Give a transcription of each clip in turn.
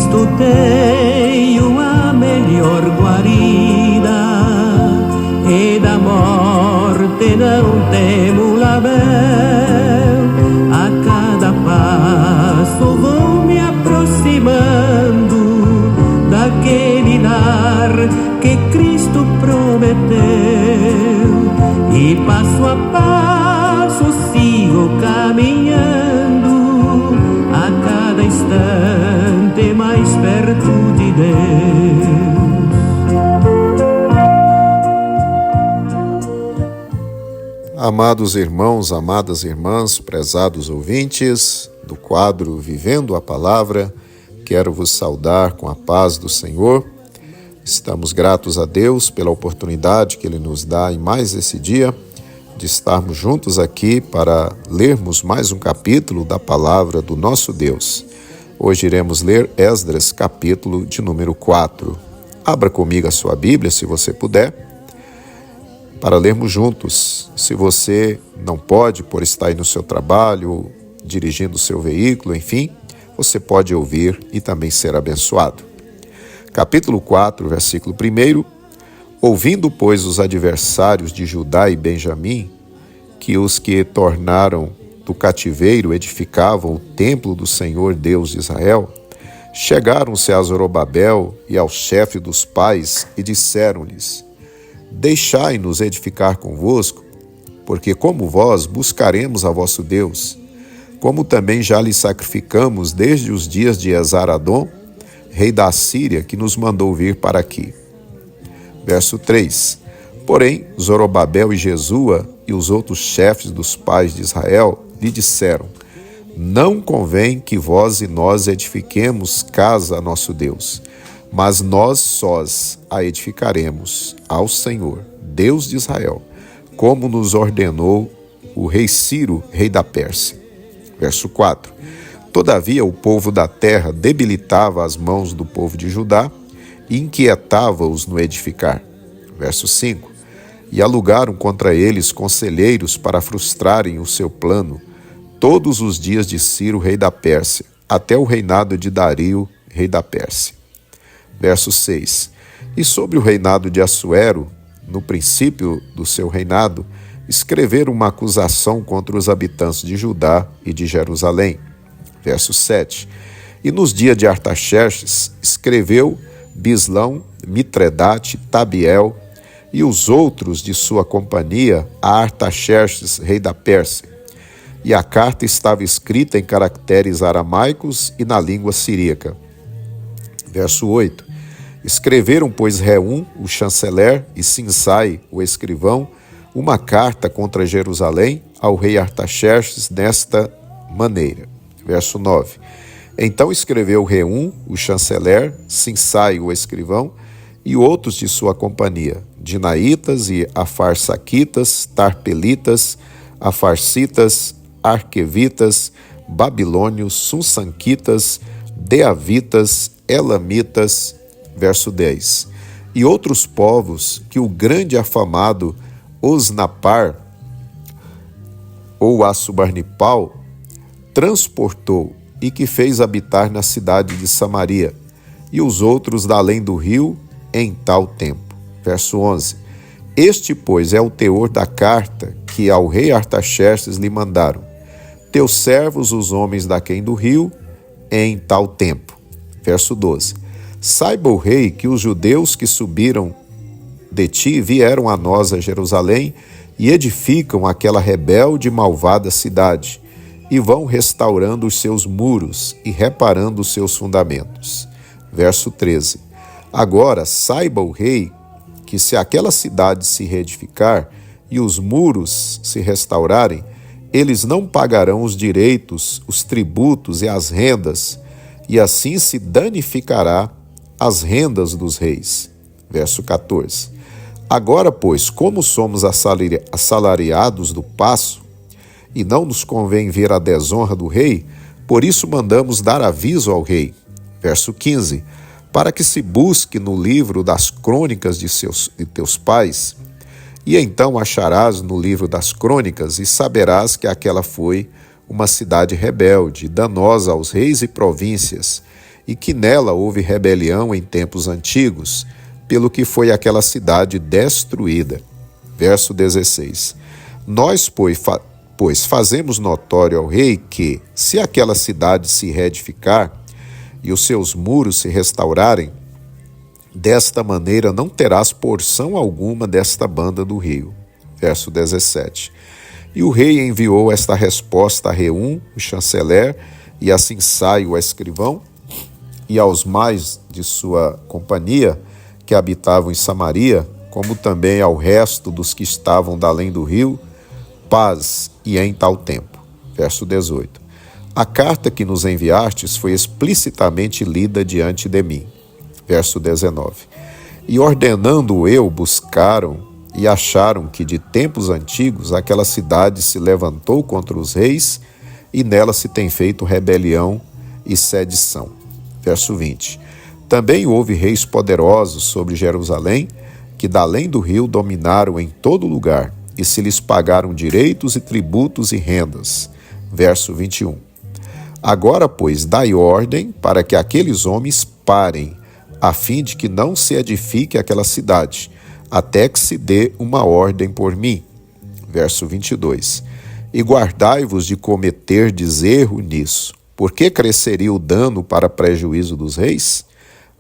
Cristo tenho a melhor guarida, e da morte não temo label. A cada passo vou me aproximando daquele lar que Cristo prometeu, e passo a passo sigo caminhando, a cada instante mais perto de Deus. Amados irmãos, amadas irmãs, prezados ouvintes do quadro Vivendo a Palavra, quero vos saudar com a paz do Senhor. Estamos gratos a Deus pela oportunidade que Ele nos dá em mais esse dia de estarmos juntos aqui para lermos mais um capítulo da Palavra do nosso Deus. Hoje iremos ler Esdras, capítulo de número 4. Abra comigo a sua Bíblia, se você puder, para lermos juntos. Se você não pode, por estar aí no seu trabalho, dirigindo o seu veículo, enfim, você pode ouvir e também ser abençoado. Capítulo 4, versículo 1. Ouvindo, pois, os adversários de Judá e Benjamim, que os que tornaram do cativeiro edificavam o templo do Senhor Deus de Israel, chegaram-se a Zorobabel e ao chefe dos pais e disseram-lhes: Deixai-nos edificar convosco, porque como vós buscaremos a vosso Deus, como também já lhe sacrificamos desde os dias de Esar-Adom, rei da Assíria, que nos mandou vir para aqui. Verso 3. Porém, Zorobabel e Jesua e os outros chefes dos pais de Israel lhe disseram: Não convém que vós e nós edifiquemos casa a nosso Deus, mas nós sós a edificaremos ao Senhor, Deus de Israel, como nos ordenou o rei Ciro, rei da Pérsia. Verso 4. Todavia o povo da terra debilitava as mãos do povo de Judá e inquietava-os no edificar. Verso 5. E alugaram contra eles conselheiros para frustrarem o seu plano todos os dias de Ciro, rei da Pérsia, até o reinado de Dario, rei da Pérsia. Verso 6. E sobre o reinado de Assuero, no princípio do seu reinado, escreveram uma acusação contra os habitantes de Judá e de Jerusalém. Verso 7. E nos dias de Artaxerxes, escreveu Bislão, Mitredate, Tabiel e os outros de sua companhia a Artaxerxes, rei da Pérsia. E a carta estava escrita em caracteres aramaicos e na língua siríaca. Verso 8. Escreveram, pois, Reum, o chanceler, e Sinsai, o escrivão, uma carta contra Jerusalém ao rei Artaxerxes desta maneira. Verso 9. Então escreveu Reum, o chanceler, Sinsai, o escrivão, e outros de sua companhia, Dinaitas e Afarsaquitas, Tarpelitas, Afarsitas, Arquevitas, Babilônios, Sunsanquitas, Deavitas, Elamitas. Verso 10. E outros povos que o grande afamado Osnapar, ou Assurbanipal, transportou e que fez habitar na cidade de Samaria, e os outros da além do rio em tal tempo. Verso 11. Este, pois, é o teor da carta que ao rei Artaxerxes lhe mandaram: Teus servos, os homens daquém do rio, em tal tempo. Verso 12. Saiba o rei que os judeus que subiram de ti vieram a nós a Jerusalém e edificam aquela rebelde e malvada cidade, e vão restaurando os seus muros e reparando os seus fundamentos. Verso 13. Agora saiba o rei que se aquela cidade se reedificar e os muros se restaurarem, eles não pagarão os direitos, os tributos e as rendas, e assim se danificará as rendas dos reis. Verso 14. Agora, pois, como somos assalariados do paço, e não nos convém ver a desonra do rei, por isso mandamos dar aviso ao rei. Verso 15. Para que se busque no livro das crônicas de teus pais, e então acharás no livro das crônicas, e saberás que aquela foi uma cidade rebelde, danosa aos reis e províncias, e que nela houve rebelião em tempos antigos, pelo que foi aquela cidade destruída. Verso 16. Nós, pois fazemos notório ao rei que, se aquela cidade se reedificar e os seus muros se restaurarem, desta maneira não terás porção alguma desta banda do rio. Verso 17. E o rei enviou esta resposta a Reum, o chanceler, e a Sinsai, o escrivão, e aos mais de sua companhia, que habitavam em Samaria, como também ao resto dos que estavam da além do rio, paz e em tal tempo. Verso 18. A carta que nos enviastes foi explicitamente lida diante de mim. Verso 19. E ordenando eu, buscaram e acharam que de tempos antigos aquela cidade se levantou contra os reis e nela se tem feito rebelião e sedição. Verso 20. Também houve reis poderosos sobre Jerusalém, que da além do rio dominaram em todo lugar, e se lhes pagaram direitos e tributos e rendas. Verso 21. Agora, pois, dai ordem para que aqueles homens parem, a fim de que não se edifique aquela cidade, até que se dê uma ordem por mim. Verso 22. E guardai-vos de cometerdes erro nisso, porque cresceria o dano para prejuízo dos reis?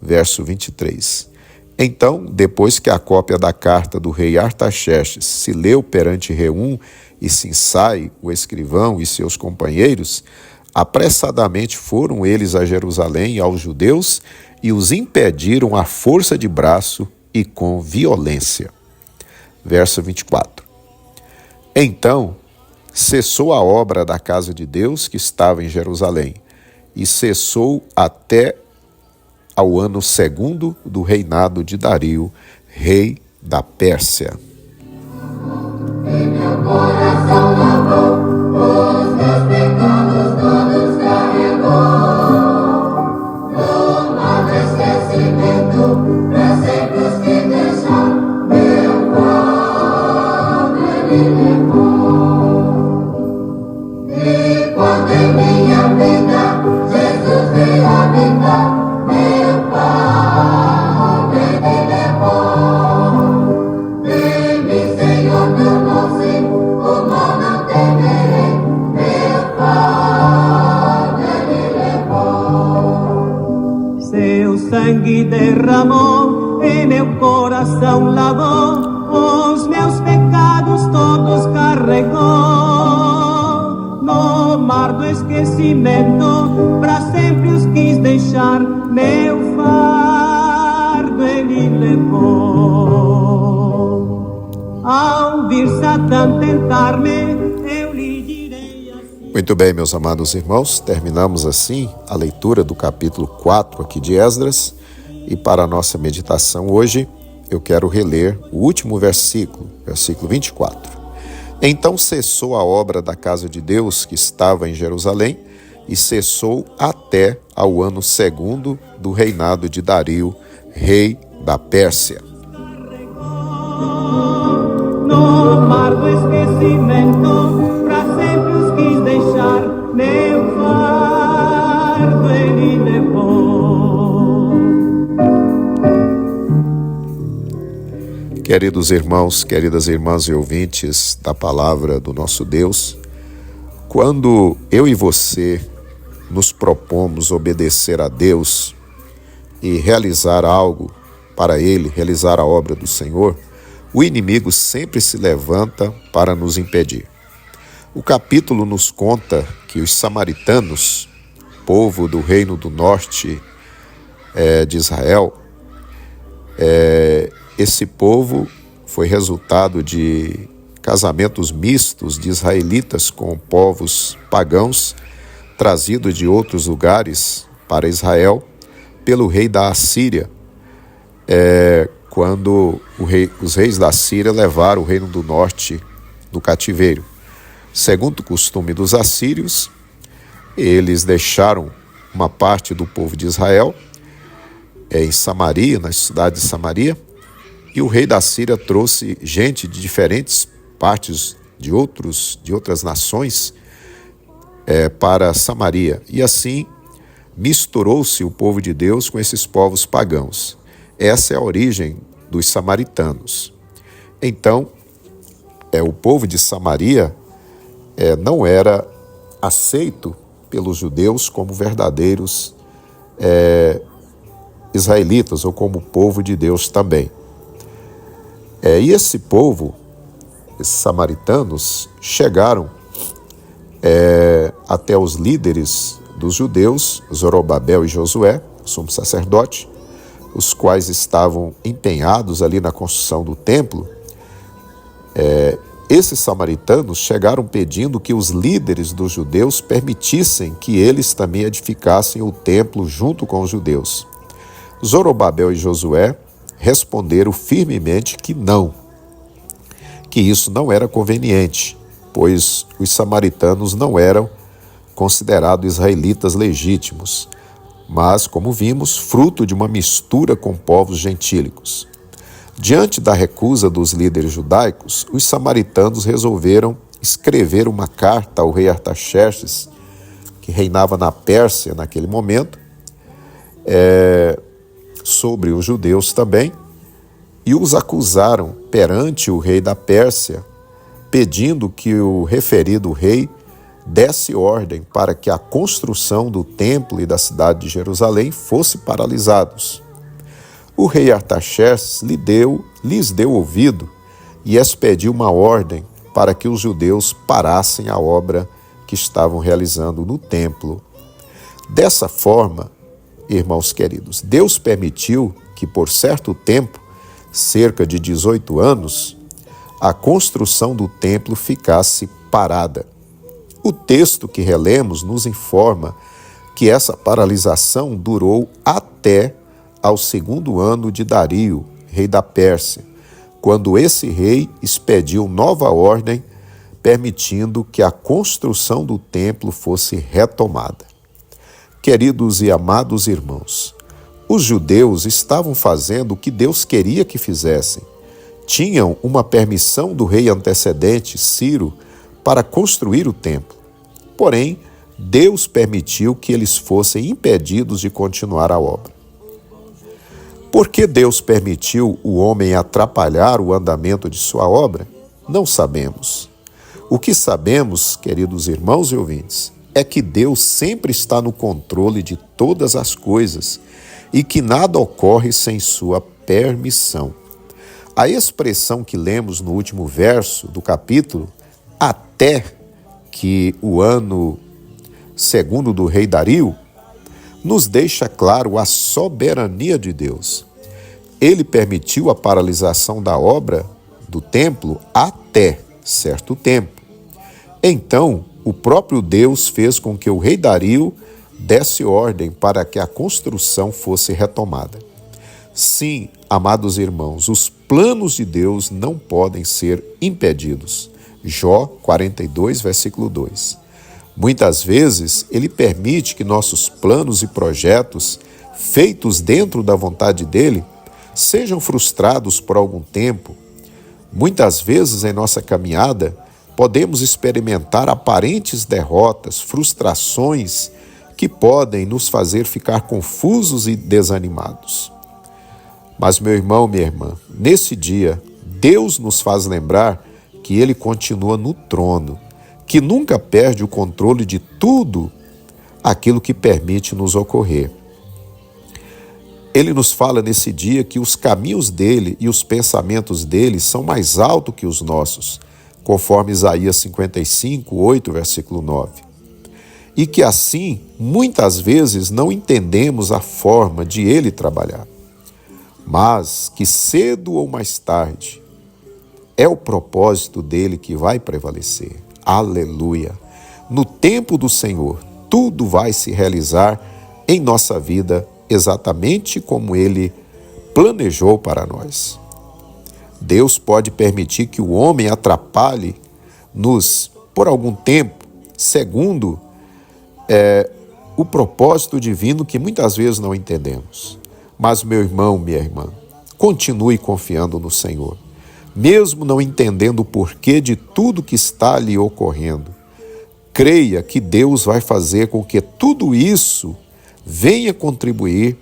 Verso 23. Então, depois que a cópia da carta do rei Artaxerxes se leu perante Reum e Sinsai, o escrivão, e seus companheiros, apressadamente foram eles a Jerusalém e aos judeus e os impediram à força de braço e com violência. Verso 24. Então cessou a obra da casa de Deus que estava em Jerusalém, e cessou até ao ano 2º do reinado de Dario, rei da Pérsia. E meu coração lavou, os meus pecados todos carregou. No esquecimento, pra sempre os que deixar, meu Pai me levou. E quando em minha vida Jesus veio habitar, meu Pai me levou. Vem-me, Senhor, meu bonzinho, o mal não temerei, meu Pai me levou. Seu sangue derramou e meu coração lavou, os meus pecados todos carregou. No mar do esquecimento, pra sempre os quis deixar, meu fardo ele levou. Ao vir Satã tentar-me, eu lhe direi assim. Muito bem, meus amados irmãos, terminamos assim a leitura do capítulo 4 aqui de Esdras, e para a nossa meditação hoje, eu quero reler o último versículo 24. Então cessou a obra da casa de Deus que estava em Jerusalém, e cessou até ao ano 2º do reinado de Dario, rei da Pérsia. No mar do esquecimento, pra sempre os quis deixar, meu fardo ele levou. Queridos irmãos, queridas irmãs e ouvintes da palavra do nosso Deus, quando eu e você nos propomos obedecer a Deus e realizar algo para Ele, realizar a obra do Senhor, o inimigo sempre se levanta para nos impedir. O capítulo nos conta que os samaritanos, povo do reino do norte de Israel, esse povo foi resultado de casamentos mistos de israelitas com povos pagãos, trazidos de outros lugares para Israel pelo rei da Assíria, quando os reis da Síria levaram o reino do norte no cativeiro. Segundo o costume dos assírios, eles deixaram uma parte do povo de Israel em Samaria, na cidade de Samaria, e o rei da Síria trouxe gente de diferentes partes de outras nações para Samaria. E assim, misturou-se o povo de Deus com esses povos pagãos. Essa é a origem dos samaritanos. Então, o povo de Samaria não era aceito pelos judeus como verdadeiros israelitas ou como povo de Deus também. E esse povo, esses samaritanos, chegaram até os líderes dos judeus, Zorobabel e Josué, sumo sacerdote, os quais estavam empenhados ali na construção do templo. Esses samaritanos chegaram pedindo que os líderes dos judeus permitissem que eles também edificassem o templo junto com os judeus. Zorobabel e Josué responderam firmemente que não, que isso não era conveniente, pois os samaritanos não eram considerados israelitas legítimos, mas, como vimos, fruto de uma mistura com povos gentílicos. Diante da recusa dos líderes judaicos, os samaritanos resolveram escrever uma carta ao rei Artaxerxes, que reinava na Pérsia naquele momento, sobre os judeus também, e os acusaram perante o rei da Pérsia, pedindo que o referido rei desse ordem para que a construção do templo e da cidade de Jerusalém fosse paralisados. O rei Artaxerxes lhes deu ouvido e expediu uma ordem para que os judeus parassem a obra que estavam realizando no templo. Dessa forma, irmãos queridos, Deus permitiu que por certo tempo, cerca de 18 anos, a construção do templo ficasse parada. O texto que relemos nos informa que essa paralisação durou até ao 2º ano de Dario, rei da Pérsia, quando esse rei expediu nova ordem, permitindo que a construção do templo fosse retomada. Queridos e amados irmãos, os judeus estavam fazendo o que Deus queria que fizessem. Tinham uma permissão do rei antecedente, Ciro, para construir o templo. Porém, Deus permitiu que eles fossem impedidos de continuar a obra. Por que Deus permitiu o homem atrapalhar o andamento de sua obra? Não sabemos. O que sabemos, queridos irmãos e ouvintes, é que Deus sempre está no controle de todas as coisas e que nada ocorre sem sua permissão. A expressão que lemos no último verso do capítulo, até que o ano 2º do rei Dario, nos deixa claro a soberania de Deus. Ele permitiu a paralisação da obra do templo até certo tempo. Então, o próprio Deus fez com que o rei Dario desse ordem para que a construção fosse retomada. Sim, amados irmãos, os planos de Deus não podem ser impedidos. Jó 42, versículo 2. Muitas vezes, ele permite que nossos planos e projetos, feitos dentro da vontade dele, sejam frustrados por algum tempo. Muitas vezes, em nossa caminhada, podemos experimentar aparentes derrotas, frustrações que podem nos fazer ficar confusos e desanimados. Mas, meu irmão, minha irmã, nesse dia, Deus nos faz lembrar que Ele continua no trono, que nunca perde o controle de tudo aquilo que permite nos ocorrer. Ele nos fala nesse dia que os caminhos dele e os pensamentos dele são mais altos que os nossos, conforme Isaías 55, 8, versículo 9. E que assim, muitas vezes, não entendemos a forma de ele trabalhar, mas que cedo ou mais tarde é o propósito dele que vai prevalecer. Aleluia! No tempo do Senhor, tudo vai se realizar em nossa vida exatamente como Ele planejou para nós. Deus pode permitir que o homem atrapalhe-nos por algum tempo, segundo o propósito divino que muitas vezes não entendemos. Mas, meu irmão, minha irmã, continue confiando no Senhor. Mesmo não entendendo o porquê de tudo que está lhe ocorrendo, creia que Deus vai fazer com que tudo isso venha contribuir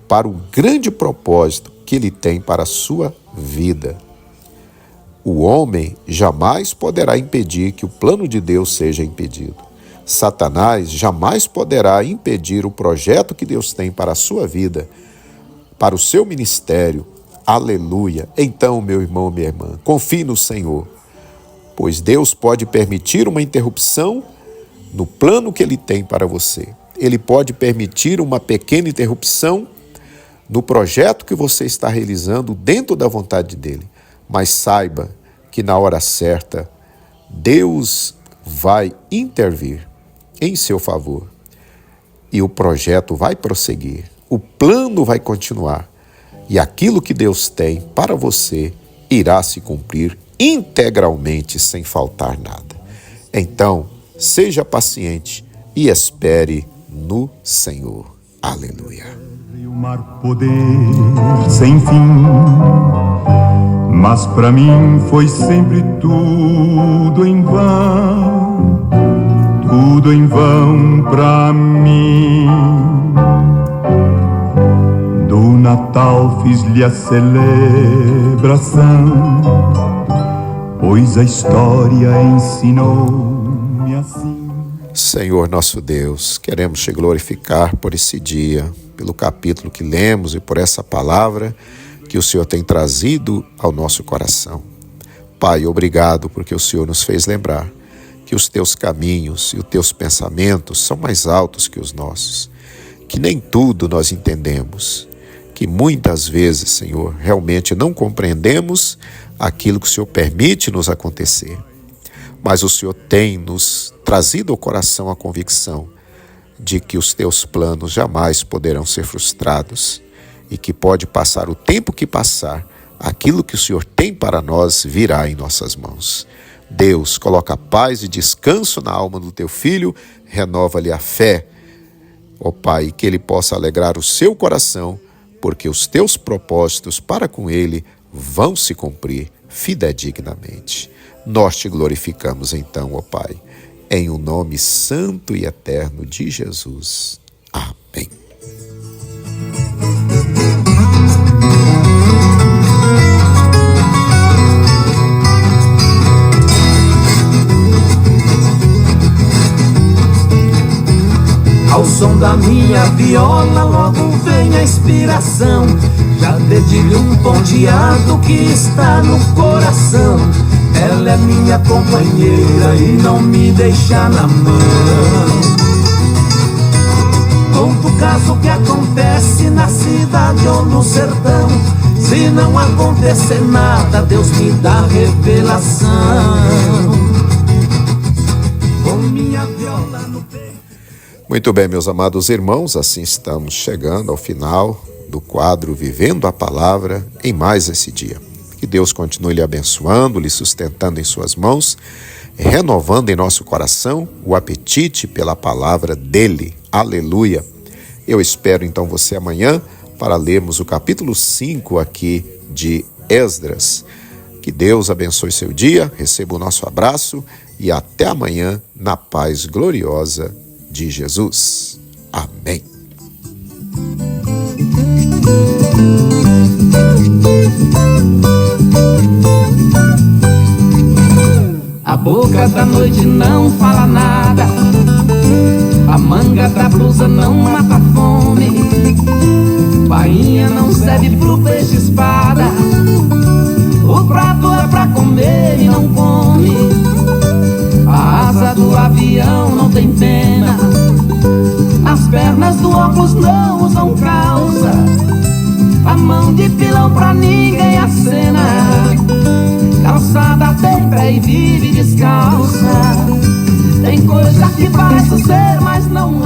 para o grande propósito que Ele tem para a sua vida. O homem jamais poderá impedir que o plano de Deus seja impedido. Satanás jamais poderá impedir o projeto que Deus tem para a sua vida, para o seu ministério. Aleluia! Então, meu irmão, minha irmã, confie no Senhor, pois Deus pode permitir uma interrupção no plano que Ele tem para você. Ele pode permitir uma pequena interrupção no projeto que você está realizando dentro da vontade dEle. Mas saiba que na hora certa, Deus vai intervir em seu favor e o projeto vai prosseguir, o plano vai continuar e aquilo que Deus tem para você irá se cumprir integralmente sem faltar nada. Então, seja paciente e espere no Senhor. Aleluia. E o mar poder sem fim, mas pra mim foi sempre tudo em vão pra mim. Do Natal fiz-lhe a celebração, pois a história ensinou-me assim. Senhor nosso Deus, queremos te glorificar por esse dia, pelo capítulo que lemos e por essa palavra que o Senhor tem trazido ao nosso coração. Pai, obrigado porque o Senhor nos fez lembrar que os teus caminhos e os teus pensamentos são mais altos que os nossos, que nem tudo nós entendemos, que muitas vezes, Senhor, realmente não compreendemos aquilo que o Senhor permite nos acontecer. Mas o Senhor tem nos trazido ao coração a convicção de que os teus planos jamais poderão ser frustrados e que pode passar o tempo que passar, aquilo que o Senhor tem para nós virá em nossas mãos. Deus, coloca paz e descanso na alma do teu filho, renova-lhe a fé, ó Pai, que ele possa alegrar o seu coração, porque os teus propósitos para com ele vão se cumprir fidedignamente. Nós te glorificamos então, ó Pai, em o nome santo e eterno de Jesus. Amém. Ao som da minha viola logo vem a inspiração. Já dedilho um ponteado que está no coração. Ela é minha companheira e não me deixa na mão. Conto o caso que acontece na cidade ou no sertão. Se não acontecer nada, Deus me dá revelação. Com minha viola no peito. Muito bem, meus amados irmãos, assim estamos chegando ao final do quadro Vivendo a Palavra em mais esse dia. Que Deus continue lhe abençoando, lhe sustentando em suas mãos, renovando em nosso coração o apetite pela palavra dele. Aleluia! Eu espero então você amanhã para lermos o capítulo 5 aqui de Esdras. Que Deus abençoe seu dia, receba o nosso abraço e até amanhã na paz gloriosa de Jesus. Amém. A boca da noite não fala nada, a manga da blusa não mata a fome, bainha não serve pro peixe espada, o prato é pra comer e não come, a asa do avião não tem pena, as pernas do óculos não usam calça, a mão de pilão pra ninguém acena, calçada tem pé e vive descalça. Tem coisa que parece ser, mas não